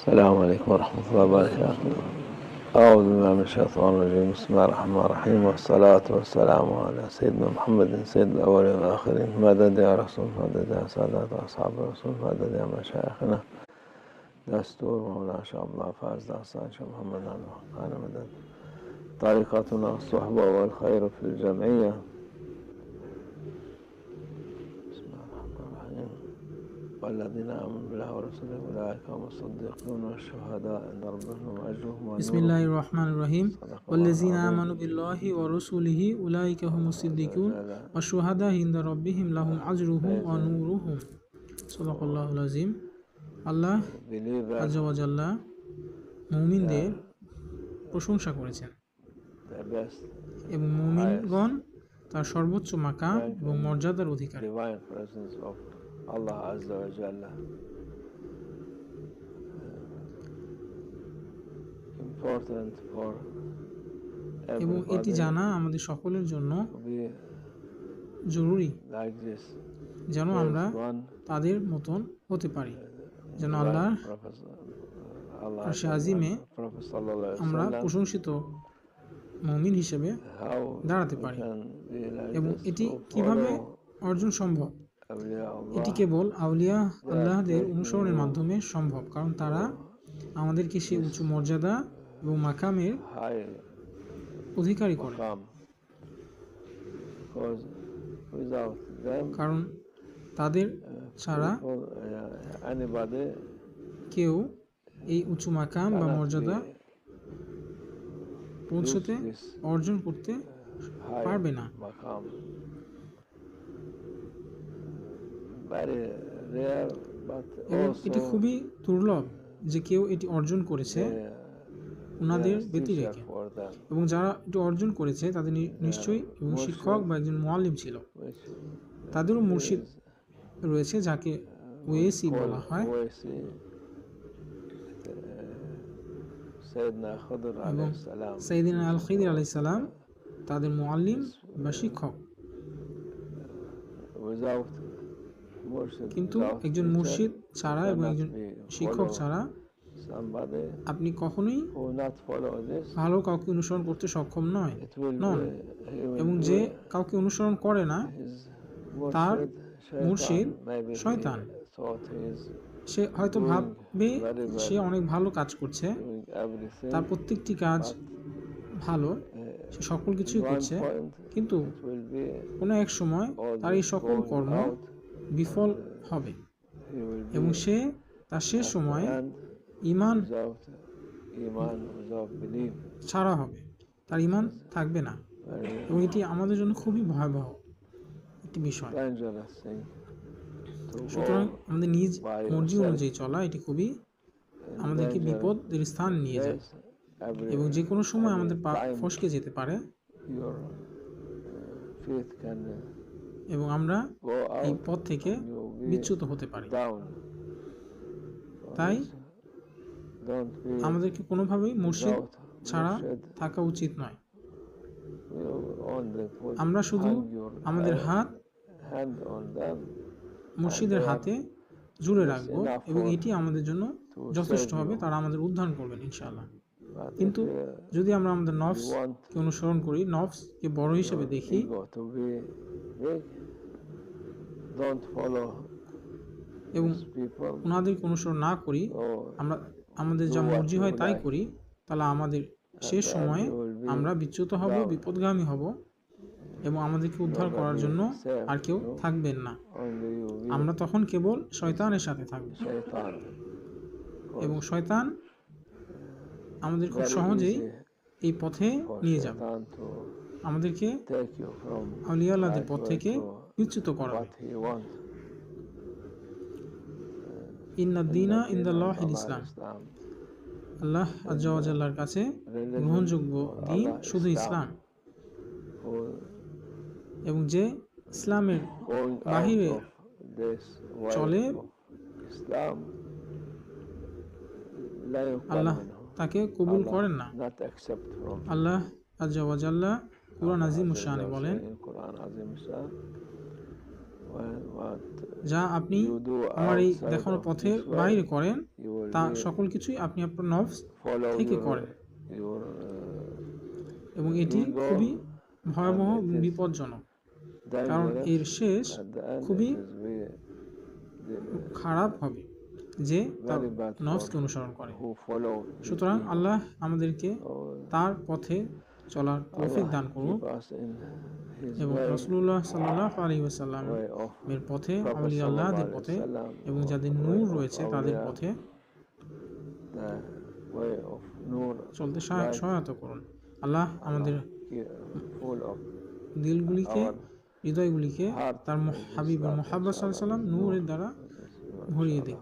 السلام عليكم ورحمة الله وبركاته. أعوذ بالله من الشيطان الرجيم. بسم الله الرحمن الرحيم، والصلاة والسلام على سيدنا محمد سيد الأولين والآخرين. مدد يا رسول، مدد يا سادات أصحاب الرسول، مدد يا مشايخنا دستور مولانا شيخ عبد الله فاز داستان شيخ محمد كان مدد. طريقتنا الصحبة والخير في الجمعية. بسم الله الرحمن الرحيم. والذين آمنوا بالله ورسوله أولئك هم الصديقون والشهداء عند ربهم أجرهم ونورهم. بسم الله الرحمن الرحيم. والذين آمنوا بالله ورسوله أولئك هم الصديقون والشهداء عند ربهم لهم أجرهم ونورهم. صدق الله العظيم. আল্লাহ আজ্জা ওয়া জাল্লা মুমিনদের প্রশংসা করেছেন এবং মুমিনগণ তার সর্বোচ্চ মাকাম এবং মর্যাদার অধিকারী। Allah Azza wa Jalla important for এবং এটি জানা আমাদের সকলের জন্য জরুরি যেন আমরা তাদের মতন হতে পারি, যেন আল্লাহ আরশে আজিমে আমরা প্রশংসিত মুমিন হিসেবে দাঁড়াতে পারি। এবং এটি কিভাবে অর্জন সম্ভব? এটি কেবল আউলিয়া আল্লাহদের অনুসরণের মাধ্যমে সম্ভব, কারণ তারা আমাদেরকে সেই উচ্চ মর্যাদা এবং মাকামের অধিকারী করে। কারণ তাদের ছাড়া কেউ এই উঁচু মাকাম বা মর্যাদা পৌঁছতে অর্জন করতে পারবে না। এবং এটি খুবই দুর্লভ যে কেউ এটি অর্জন করেছে ওনাদের ব্যতি রেখে, এবং যারা এটি অর্জন করেছে তাদের নিশ্চয়ই এবং শিক্ষক বা একজন মুআল্লিম ছিল, তাদেরও মুর্শিদ রয়েছে যাকে ওয়েসি বলা হয়। এবং সাইয়েদিনা আল খিদির আলাইহিস সালাম তাদের মুআল্লিম বা শিক্ষক। কিন্তু একজন মুর্শিদ ছাড়া এবং একজন শিক্ষক ছাড়া আপনি কখনোই ভালো কাউকে অনুসরণ করতে সক্ষম নন। এবং যে কাউকে অনুসরণ করে না তার মুর্শিদ শয়তান। সে হয়তো ভাববে সে অনেক ভালো কাজ করছে, তার প্রত্যেকটি কাজ ভালো, সে সকল কিছুই করছে, কিন্তু কোনো এক সময় তার এই সকল কর্ম বিফল হবে এবং সে তার শেষ সময়ে ঈমান ছাড়া হবে, তার ঈমান থাকবে না। এবং এটি আমাদের জন্য খুবই ভয়াবহ একটি বিষয়। সুতরাং আমাদের নিজ মর্জি অনুযায়ী চলা এটি খুবই আমাদেরকে বিপদের স্থান নিয়ে যায় এবং যে কোনো সময় আমাদের পা ফসকে যেতে পারে এবং আমরা এই পথ থেকে বিচ্যুত হতে পারি। তাই আমাদেরকে কোনোভাবেই মুর্শিদ ছাড়া থাকা উচিত নয়। আমরা শুধু আমাদের হাত মুর্শিদের হাতে জুড়ে রাখবো এবং এটি আমাদের জন্য যথেষ্ট হবে, তারা আমাদের উদ্ধার করবেন ইনশাআল্লাহ। কিন্তু যদি আমরা আমাদের নফসকে অনুসরণ করি, নফসকে বড় হিসেবে দেখি এবং ওনাদেরকে অনুসরণ না করি, আমরা আমাদের যা মর্জি হয় তাই করি, তাহলে আমাদের শেষ সময়ে আমরা বিচ্যুত হব, বিপদগামী হব এবং আমাদেরকে উদ্ধার করার জন্য আর কেউ থাকবেন না। আমরা তখন কেবল শয়তানের সাথে থাকব এবং শয়তান আমাদের খুব সহজেই এই পথে নিয়ে যাবে, আমাদেরকে আউলিয়া আল্লাহদের পথ থেকে বিচ্যুত করাবে। ইন্নাদ দীনা ইনদাল্লাহিল ইসলাম, আল্লাহ আজ্জা ওয়া জাল্লার কাছে গ্রহণযোগ্য দ্বীন শুধু ইসলাম। এবং যে ইসলামের বাহিরে চলে আল্লাহ তাকে কবুল করেন না। আল্লাহ আজ্জা ওয়া জাল্লা কুরআন আযীম শানে বলেন, যা আপনি আমার এই দেখানো পথের বাইরে করেন তা সকল কিছুই আপনি আপনার নফস থেকে করেন, এবং এটি খুবই ভয়াবহ বিপজ্জনক, কারণ এর শেষ খুবই খারাপ হবে যে তার নফসকে অনুসরণ করে। সুতরাং আল্লাহ আমাদেরকে তার পথে চলার তৌফিক দান করুন এবং রাসূলুল্লাহ সাল্লাল্লাহু আলাইহি ওয়াসাল্লামের পথে, আউলিয়া আল্লাহদের পথে এবং যাদের নূর রয়েছে তাদের পথে চলতে সহায়তা করুন। আল্লাহ আমাদের দিলগুলিকে, হৃদয়গুলিকে তার হাবিবের মুহাব্বত সাল্লাল্লাহু আলাইহি ওয়াসাল্লাম নূরের দ্বারা ভরিয়ে দিন।